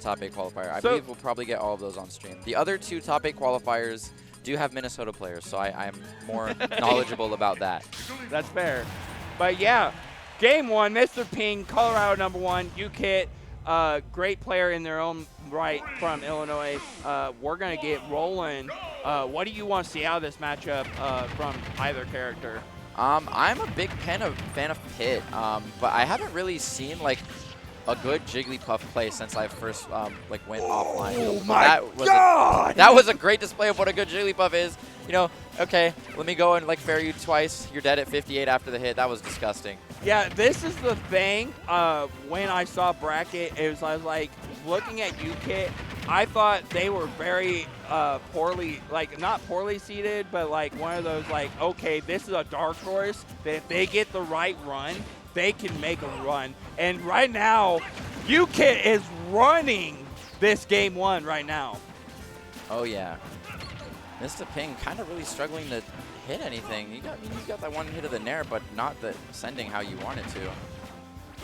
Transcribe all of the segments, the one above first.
top 8 qualifier. I believe we'll probably get all of those on stream. The other 2 top 8 qualifiers do have Minnesota players, so I'm more knowledgeable about that. That's fair. But yeah, game 1, Mr. Ping, Colorado #1, UKIT, great player in their own right from Illinois. We're going to get rolling. What do you want to see out of this matchup from either character? I'm a big fan of Pit, but I haven't really seen like a good Jigglypuff play since I first like went offline. Oh my God! That was a great display of what a good Jigglypuff is. You know, okay, let me go and like fair you twice. You're dead at 58 after the hit. That was disgusting. Yeah, this is the thing. When I saw bracket, I was like looking at UKIT. I thought they were very poorly, like not poorly seated, but like one of those like, okay, this is a dark horse that if they get the right run, they can make a run. And right now, UKIT is running this game 1 right now. Oh yeah. Mr. Ping kind of really struggling to hit anything. You got that one hit of the Nair, but not the sending how you want it to.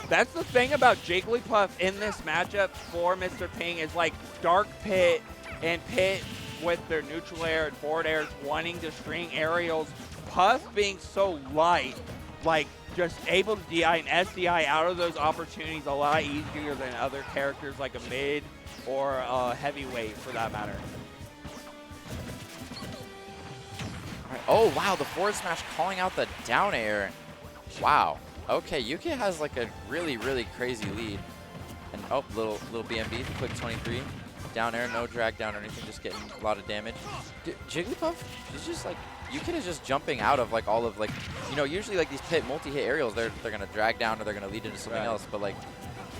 That's the thing about Jigglypuff in this matchup for Mr. Ping is like Dark Pit and Pit with their neutral air and forward airs wanting to string aerials. Puff being so light, like just able to DI and SDI out of those opportunities a lot easier than other characters like a mid or a heavyweight for that matter. Right. Oh, wow, the forward smash calling out the down air. Wow. Okay, UKIT has like a really, really crazy lead. And oh, little BMB, quick 23. Down air, no drag down or anything, just getting a lot of damage. Jigglypuff is just like, UKIT is just jumping out of like all of like, you know, usually like these Pit multi-hit aerials, they're gonna drag down or they're gonna lead into something else. But like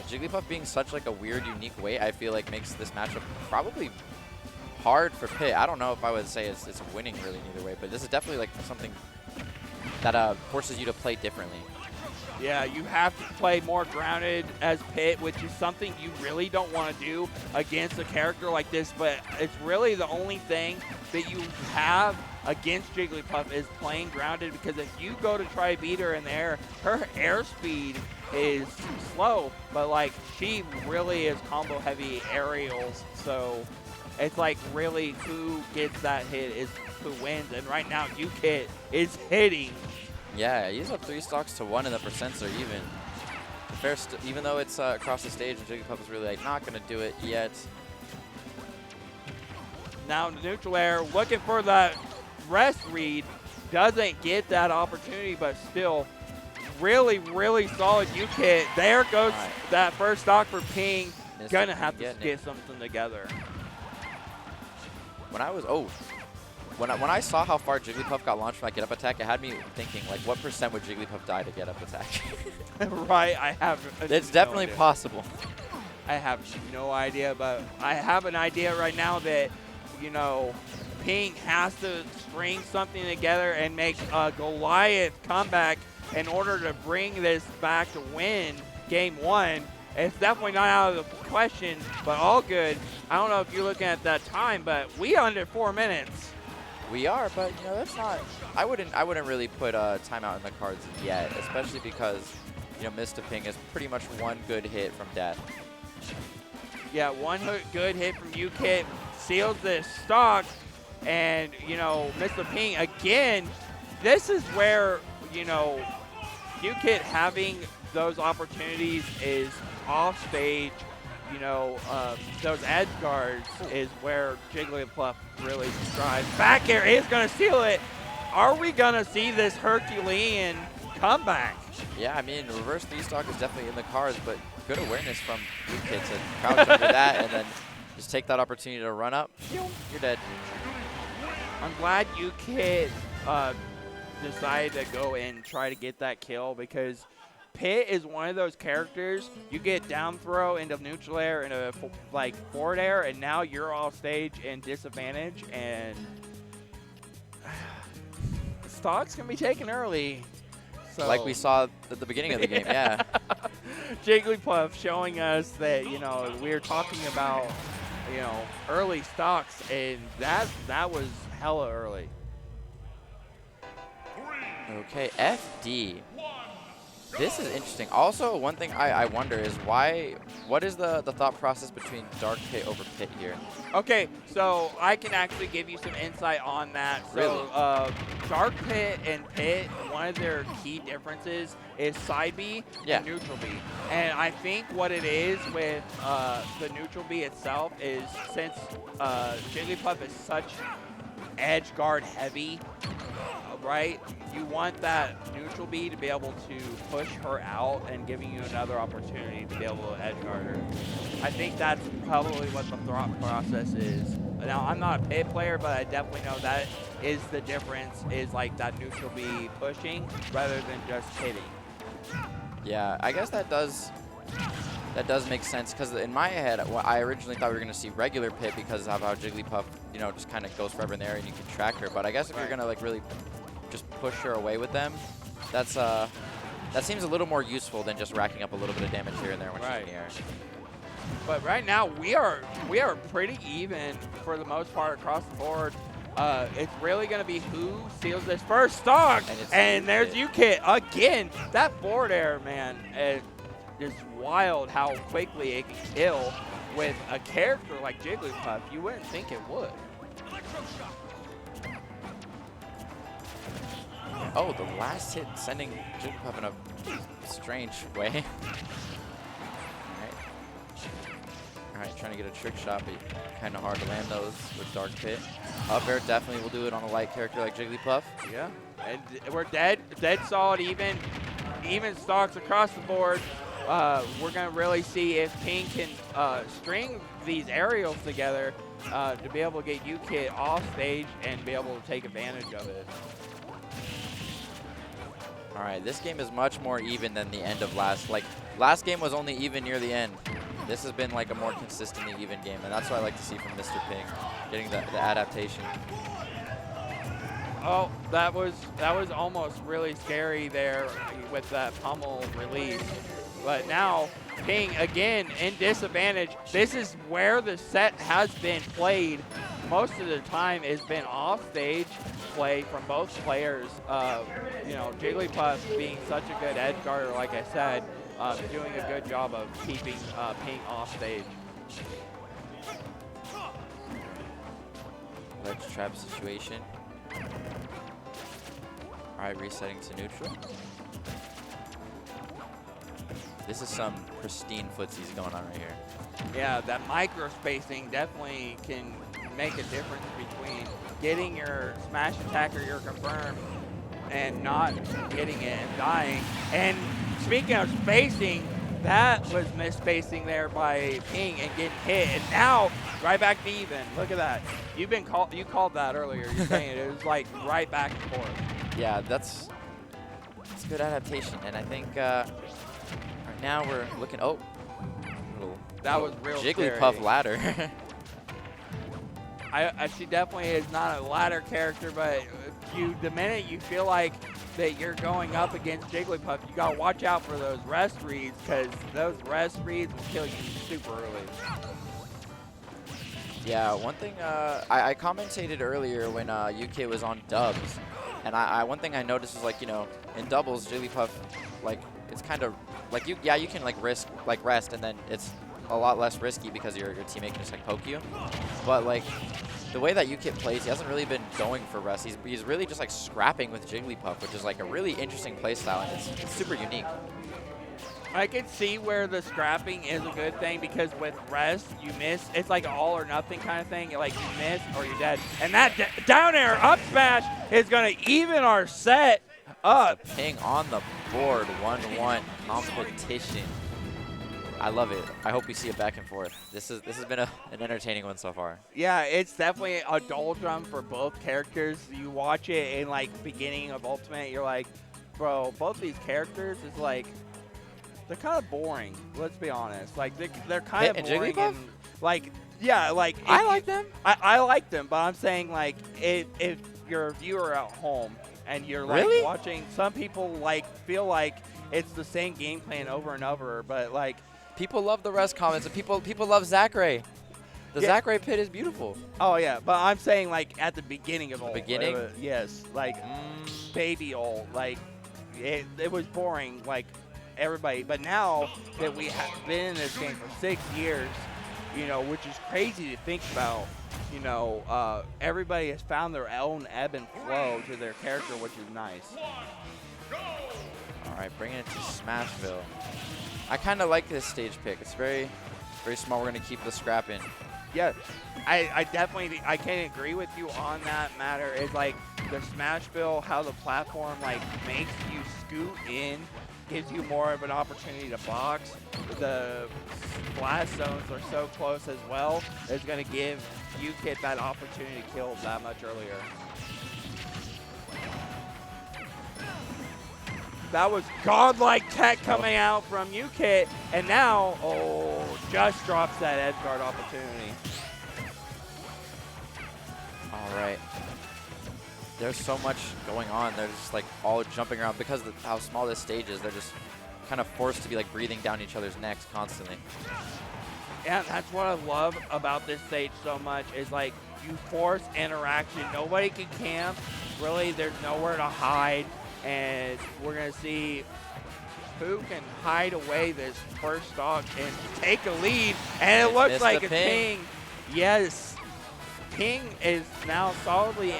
Jigglypuff being such like a weird, unique weight, I feel like makes this matchup probably hard for Pit. I don't know if I would say it's winning really in either way, but this is definitely like something that forces you to play differently. Yeah, you have to play more grounded as Pit, which is something you really don't want to do against a character like this, but it's really the only thing that you have against Jigglypuff is playing grounded, because if you go to try to beat her in the air, her airspeed is slow, but like she really is combo heavy aerials, so it's like really who gets that hit is who wins, and right now UKIT is hitting. Yeah, he's up 3 stocks to 1 and the percents are even. Even though it's across the stage and Jigglypuff is really like not gonna do it yet. Now neutral air looking for that rest read, doesn't get that opportunity, but still really, really solid UKIT. There goes that first stock for Ping. Gonna have to get something together. When I saw how far Jigglypuff got launched from that get-up attack, it had me thinking, like, what % would Jigglypuff die to get-up attack? Right, I have It's definitely possible. I have no idea, but I have an idea right now that, you know, Ping has to string something together and make a Goliath comeback in order to bring this back to win game 1. It's definitely not out of the question, but all good. I don't know if you're looking at that time, but we under 4 minutes. We are, but you know that's not. I wouldn't really put a timeout in the cards yet, especially because you know Mistah Ping is pretty much one good hit from death. Yeah, one good hit from UKIT seals this stock, and you know Mistah Ping again. This is where you know UKIT having those opportunities is off stage. You know, those edge guards is where Jigglypuff really strives. Back air is going to seal it. Are we going to see this Herculean comeback? Yeah, I mean, reverse 3-stock is definitely in the cards, but good awareness from UKIT to crouch under that and then just take that opportunity to run up. You're dead. I'm glad UKIT decided to go and try to get that kill, because Pit is one of those characters, you get down throw into neutral air and a like forward air, and now you're off stage in disadvantage, and stocks can be taken early. So like we saw at the beginning of the game, yeah. Jigglypuff showing us that, you know, we're talking about, you know, early stocks, and that was hella early. Okay, FD. This is interesting. Also, one thing I wonder is what is the thought process between Dark Pit over Pit here? Okay, so I can actually give you some insight on that. Really? So, Dark Pit and Pit, one of their key differences is side B and neutral B. And I think what it is with the neutral B itself is since Jigglypuff is such edge guard heavy, right? You want that neutral B to be able to push her out and giving you another opportunity to be able to edge guard her. I think that's probably what the thought process is. Now, I'm not a Pit player, but I definitely know that is the difference, is like that neutral B pushing rather than just hitting. Yeah, I guess that does make sense, because in my head, I originally thought we were going to see regular Pit because of how Jigglypuff, you know, just kind of goes forever in the air and you can track her. But I guess if you're going to like really just push her away with them, that seems a little more useful than just racking up a little bit of damage here and there when she's in the air. But right now we are pretty even for the most part across the board. It's really going to be who steals this first stock, and there's UKIT again. That forward air, man, is wild how quickly it can kill with a character like Jigglypuff. You wouldn't think it would. Oh, the last hit sending Jigglypuff in a strange way. Alright, trying to get a trick shot, but kind of hard to land those with Dark Pit. Up air definitely will do it on a light character like Jigglypuff. Yeah, and we're dead solid, even stocks across the board. We're going to really see if Ping can string these aerials together to be able to get UKIT off stage and be able to take advantage of it. All right, this game is much more even than the end of last game was only even near the end. This has been like a more consistently even game, and that's what I like to see from Mr. Ping, getting the adaptation. Oh, that was almost really scary there with that pummel release. But now, Ping, again, in disadvantage. This is where the set has been played. Most of the time has been off-stage play from both players. You know, Jigglypuff being such a good edge guarder, like I said, doing a good job of keeping Ping off-stage. Ledge trap situation. All right, resetting to neutral. This is some pristine footsies going on right here. Yeah, that micro spacing definitely can make a difference between getting your smash attack or your confirm and not getting it and dying. And speaking of spacing, that was misspacing there by Ping and getting hit. And now, right back to even. Look at that. You called that earlier. You're saying it was like right back and forth. Yeah, that's good adaptation. And I think right now we're looking. Oh, that was real Jigglypuff scary. ladder. She definitely is not a ladder character, but the minute you feel like that you're going up against Jigglypuff, you gotta watch out for those rest reads, because those rest reads will kill you super early. Yeah, one thing I commentated earlier when UKIT was on dubs, and one thing I noticed is, like, you know, in doubles, Jigglypuff, like, it's kind of like you can like rest, and then it's a lot less risky because your teammate can just like poke you. But like the way that UKIT plays, he hasn't really been going for rest. He's really just like scrapping with Jigglypuff, which is like a really interesting play style, and it's super unique. I can see where the scrapping is a good thing, because with rest, you miss. It's like an all or nothing kind of thing. Like, you miss or you're dead. And that down air up smash is going to even our set up. Ping on the board, 1-1 competition. I love it. I hope we see it back and forth. This has been an entertaining one so far. Yeah, it's definitely a doldrum for both characters. You watch it in like beginning of Ultimate, you're like, bro, both these characters is like, they're kind of boring. Let's be honest. Like they're kind of boring. And, like, yeah, like I like them. I like them, but I'm saying like if you're a viewer at home and you're like watching, some people like feel like it's the same game plan over and over, but like. People love the rest comments, and people love Zachary. The Zachary pit is beautiful. Oh yeah, but I'm saying like at the beginning of the beginning. Yes, like baby old, like it was boring. Like everybody. But now that we have been in this game for 6 years, you know, which is crazy to think about, you know, everybody has found their own ebb and flow to their character, which is nice. All right, bringing it to Smashville. I kind of like this stage pick. It's very small. We're going to keep the scrap in. Yeah, I definitely, I can agree with you on that matter. It's like the Smashville, how the platform like makes you scoot in, gives you more of an opportunity to box. The blast zones are so close as well. It's going to give UKIT that opportunity to kill that much earlier. That was godlike tech coming out from UKIT, and now, oh, just drops that edge guard opportunity. All right. There's so much going on. They're just like all jumping around because of how small this stage is. They're just kind of forced to be like breathing down each other's necks constantly. Yeah, that's what I love about this stage so much is like you force interaction. Nobody can camp. Really, there's nowhere to hide. And we're going to see who can hide away this first stock and take a lead. And it looks like it's Ping. Yes. Ping is now solidly,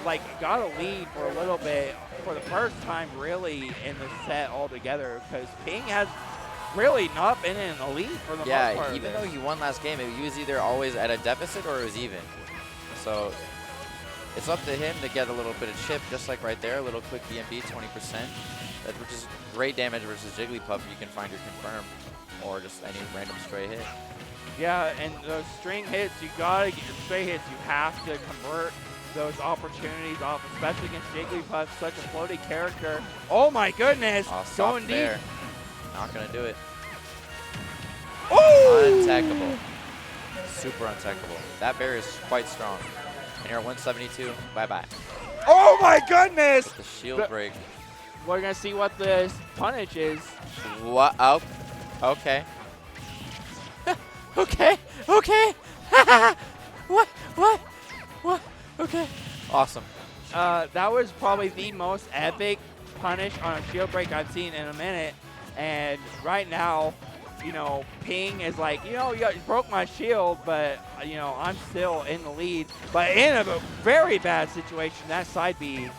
like, got a lead for a little bit for the first time really in the set altogether, because Ping has really not been in the lead for the most part. Yeah, even though he won last game, he was either always at a deficit or it was even. So it's up to him to get a little bit of chip, just like right there, a little quick BMB, 20%, which is great damage versus Jigglypuff. You can find your confirm or just any random stray hit. Yeah, and those string hits, you gotta get stray hits. You have to convert those opportunities off, especially against Jigglypuff, such a floaty character. Oh my goodness, going deep. There. Not gonna do it. Oh! Untechable. Super untechable. That bear is quite strong. And you're at 172. Bye-bye. Oh my goodness! With the shield break. We're gonna see what the punish is. What? Oh, okay. Okay. Okay. What? What? What? Okay. Awesome. That was probably the most epic punish on a shield break I've seen in a minute. And right now, you know, Ping is like, you know, you broke my shield, but, you know, I'm still in the lead. But in a very bad situation, that side B,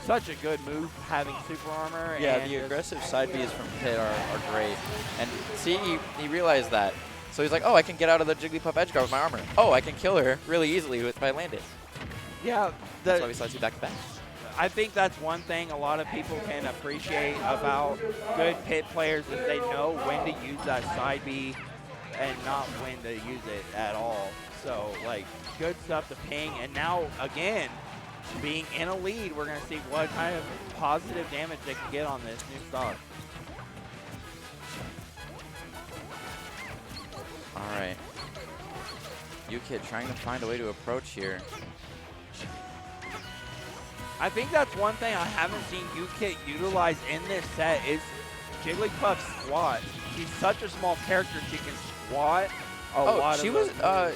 such a good move, having super armor. Yeah, and the aggressive side Bs from Pit are great. And see, he realized that. So he's like, oh, I can get out of the Jigglypuff edge guard with my armor. Oh, I can kill her really easily if I land it. Yeah. That's why we saw two back-to-back. I think that's one thing a lot of people can appreciate about good Pit players is they know when to use that side B and not when to use it at all. So, like, good stuff to Ping. And now, again, being in a lead, we're going to see what kind of positive damage they can get on this new stock. All right. UKIT trying to find a way to approach here. I think that's one thing I haven't seen UKIT utilize in this set is Jigglypuff's squat. She's such a small character, she can squat a lot she of was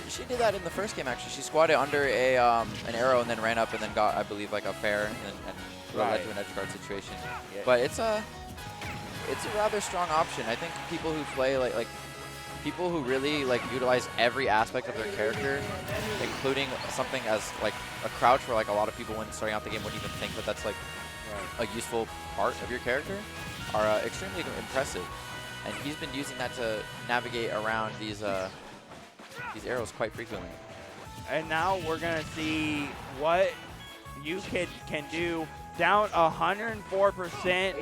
she did that in the first game actually. She squatted under a an arrow and then ran up and then got, I believe, like a fair and led to an edge guard situation. Yeah. But it's a rather strong option. I think people who play like people who really like utilize every aspect of their character, including something as like a crouch, where like a lot of people when starting out the game wouldn't even think that that's like a useful part of your character, are extremely impressive. And he's been using that to navigate around these arrows quite frequently. And now we're gonna see what UKIT can do. Down 104%,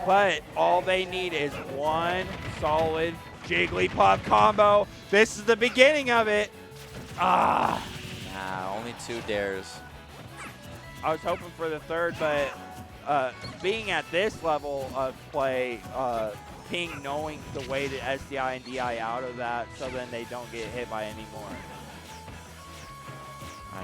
but all they need is one solid Jigglypuff combo. This is the beginning of it. Ah. Nah, only 2 dares. I was hoping for the third, but being at this level of play, Ping knowing the way to SDI and DI out of that so then they don't get hit by any more.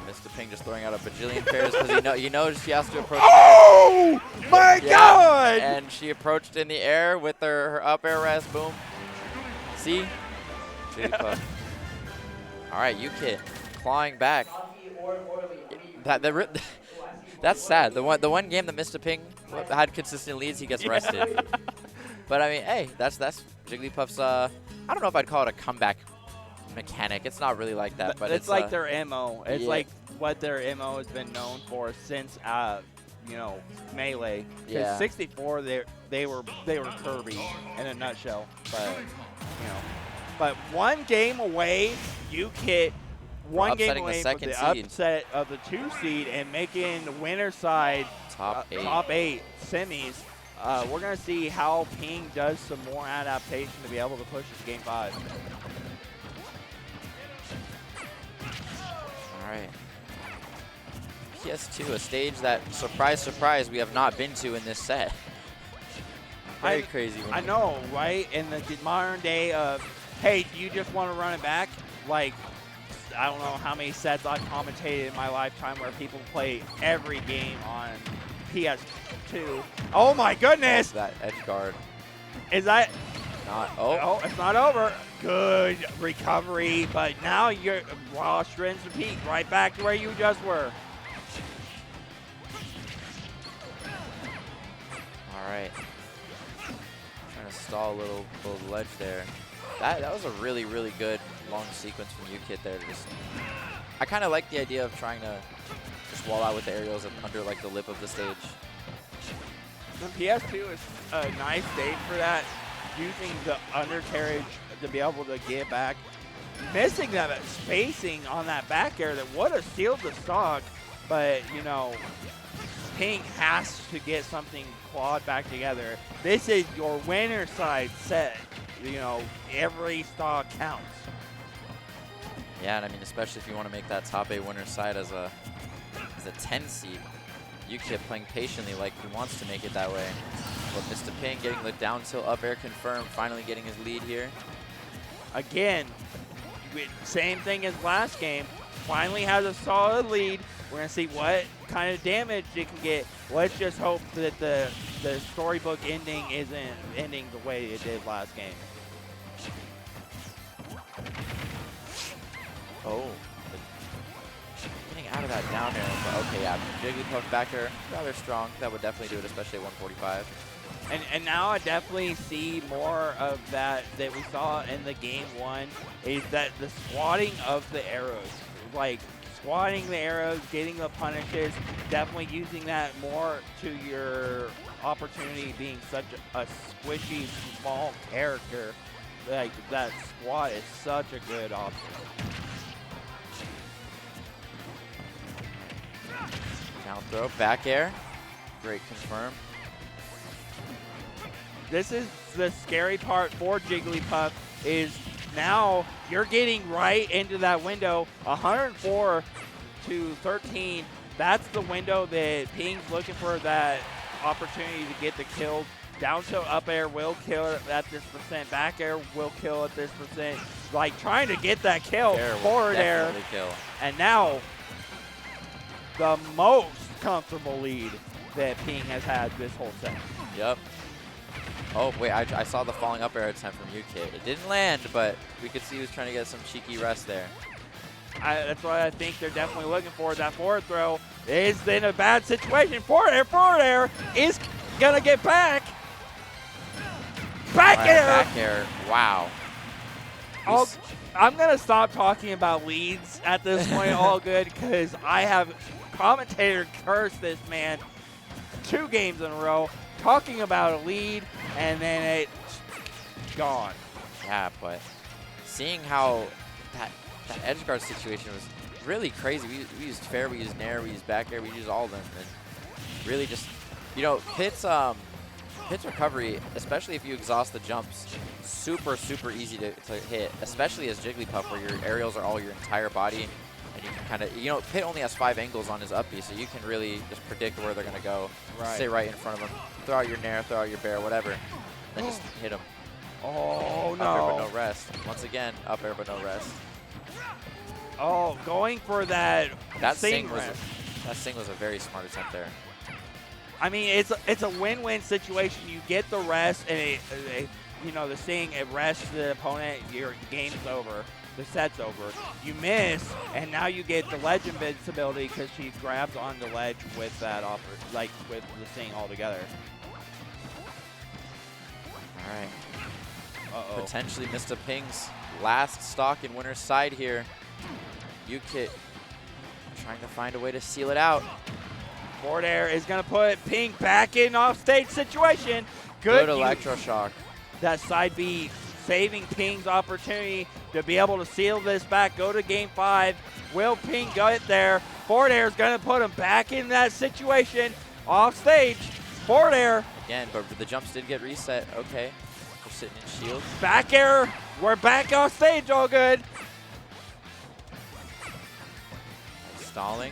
Mr. Ping just throwing out a bajillion pairs because he knows she has to approach. Oh my God! And she approached in the air with her up air rest. Boom. See? Jigglypuff. All right, UKIT clawing back. That's sad. The one game that Mr. Ping had consistent leads, he gets rested. But I mean, hey, that's Jigglypuff's. I don't know if I'd call it a comeback mechanic. It's not really like that, but it's like their MO. It's yeah. like what their MO has been known for since you know, Melee. Because Yeah. 64, they were Kirby in a nutshell. But you know, but one game away, UKIT. One game upsetting the away from second the seed. upset of the 2 seed and making the winner side top 8. top 8 semis. We're going to see how Ping does some more adaptation to be able to push to game 5. All right. PS2, a stage that, surprise, surprise, we have not been to in this set. Very crazy. I know, right? In the modern day of, hey, do you just want to run it back? Like, I don't know how many sets I've commentated in my lifetime where people play every game on PS2. Oh my goodness! That edge guard. Is that? Not. Oh, it's not over. Good recovery, but now you're lost rinse repeat right back to where you just were. All right. Trying to stall a little ledge there. That was a really, really good long sequence from UKIT there. I kind of like the idea of trying to just wall out with the aerials under like the lip of the stage. The PS2 is a nice stage for that, using the undercarriage to be able to get back. Missing that spacing on that back air that would have sealed the stock, but you know, Ping has to get something clawed back together. This is your winner side set. You know, every stock counts. Yeah, and I mean, especially if you want to make that top 8 winner side as a 10 seed. UKIT playing patiently like he wants to make it that way. But Mr. Ping getting the down tilt up air confirmed, finally getting his lead here. Again, same thing as last game. Finally has a solid lead. We're going to see what kind of damage it can get. Let's just hope that the storybook ending isn't ending the way it did last game. Oh. Getting out of that down air. But okay, yeah. Jigglypuff back air, rather strong. That would definitely do it, especially at 145. And now I definitely see more of that we saw in the game 1, is that the squatting of the arrows. Like, squatting the arrows, getting the punishes, definitely using that more to your opportunity, being such a squishy, small character. Like, that squat is such a good option. Down throw, back air. Great confirm. This is the scary part for Jigglypuff, is now you're getting right into that window. 104 to 13. That's the window that Ping's looking for, that opportunity to get the kill. Down tilt up air will kill it at this percent. Back air will kill at this percent. Like, trying to get that kill. Forward air. Kill. And now the most comfortable lead that Ping has had this whole set. Yep. Oh, wait, I saw the falling up air attempt from UKIT. It didn't land, but we could see he was trying to get some cheeky rest there. That's what I think they're definitely looking for. That forward throw is in a bad situation. Forward air is going to get back. Back air. Back air, wow. I'm going to stop talking about leads at this point, all good, because I have commentator cursed this man 2 games in a row, talking about a lead, and then it's gone. Yeah, but seeing how that edge guard situation was really crazy. We used fair, we used nair, we used back air, we used all of them. And really just, you know, Pit's recovery, especially if you exhaust the jumps, super, super easy to hit, especially as Jigglypuff, where your aerials are all your entire body. And you can kind of, you know, Pit only has 5 angles on his up B, so you can really just predict where they're going to go. Right. Stay right in front of them. Throw out your nair, throw out your bear, whatever. Then just hit them. Oh, no. Up air but no rest. Once again, up air but no rest. Oh, going for that sing was a very smart attempt there. I mean, it's a win-win situation. You get the rest, and you know, the sing, it rests the opponent, your game's over. The set's over. You miss, and now you get the ledge invincibility because she grabs on the ledge with that offer, like with the sing altogether. All right. Uh-oh. Potentially Mr. Ping's last stock in winner's side here. UKIT trying to find a way to seal it out. Forward air is going to put Ping back in off-stage situation. Good electroshock. That side B saving Ping's opportunity to be able to seal this back, go to game 5. Will Ping get there? Forward air is going to put him back in that situation. Off stage, forward air. Again, but the jumps did get reset. Okay, we're sitting in shield. Back air, we're back off stage, all good. Stalling,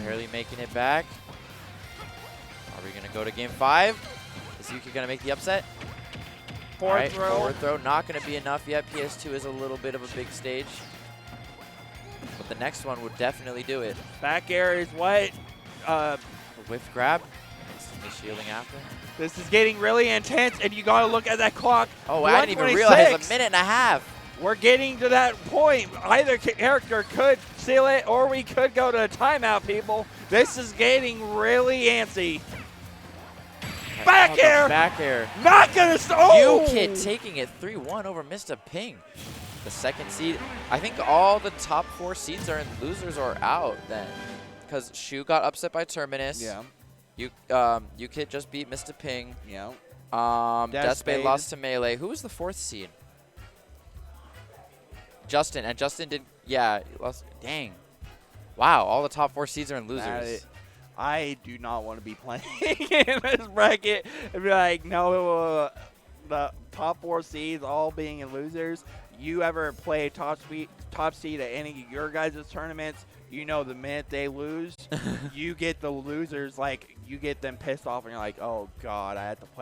barely making it back. Are we going to go to game 5? Is Yuki going to make the upset? Forward throw. Forward throw, not going to be enough yet. PS2 is a little bit of a big stage. But the next one would definitely do it. Back air is what? Whiff grab, instantly shielding after. This is getting really intense, and you got to look at that clock. Oh, I didn't even realize, a minute and a half. We're getting to that point. Either character could seal it, or we could go to a timeout, people. This is getting really antsy. Back air! Back air. Not gonna oh! UKIT taking it 3-1 over Mr. Ping. The second seed. I think all the top 4 seeds are in losers or out then. Because Shu got upset by Terminus. Yeah. UKIT just beat Mr. Ping. Yeah. Deathspade lost to Melee. Who was the 4th seed? Justin. And Justin did, yeah, lost. Dang. Wow, all the top 4 seeds are in losers. I do not want to be playing in this bracket and be like, no, the top 4 seeds all being in losers. You ever play top seed at any of your guys' tournaments, you know the minute they lose, you get the losers, like, you get them pissed off and you're like, oh, God, I have to play